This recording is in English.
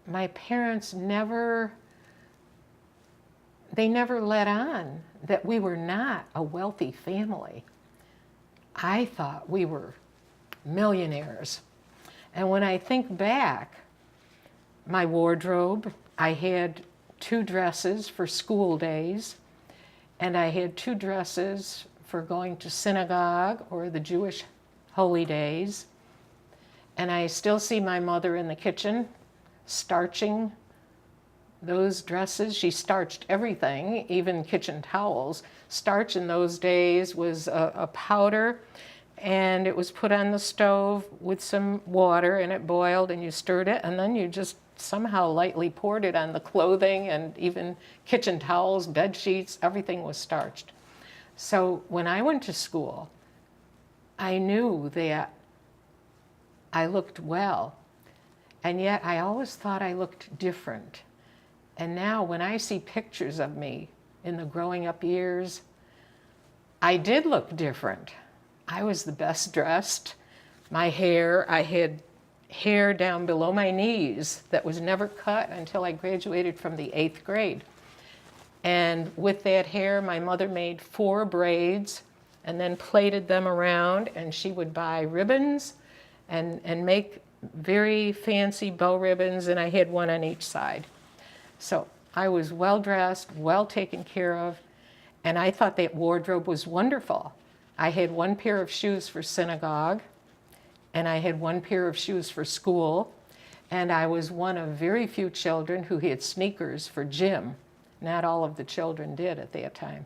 my parents never let on that we were not a wealthy family. I thought we were millionaires. And when I think back, my wardrobe, I had 2 dresses for school days, and I had 2 dresses for going to synagogue or the Jewish holy days. And I still see my mother in the kitchen starching those dresses. She starched everything, even kitchen towels. Starch in those days was a powder, and it was put on the stove with some water, and it boiled, and you stirred it, and then you just somehow lightly poured it on the clothing, and even kitchen towels, bed sheets, everything was starched. So when I went to school, I knew that I looked well, and yet I always thought I looked different. And now when I see pictures of me in the growing up years, I did look different. I was the best dressed. My hair, I had hair down below my knees that was never cut until I graduated from the 8th grade. And with that hair, my mother made 4 braids and then plaited them around, and she would buy ribbons and make very fancy bow ribbons, and I had one on each side. So I was well dressed, well taken care of, and I thought that wardrobe was wonderful. I had 1 pair of shoes for synagogue, and I had 1 pair of shoes for school, and I was one of very few children who had sneakers for gym. Not all of the children did at that time.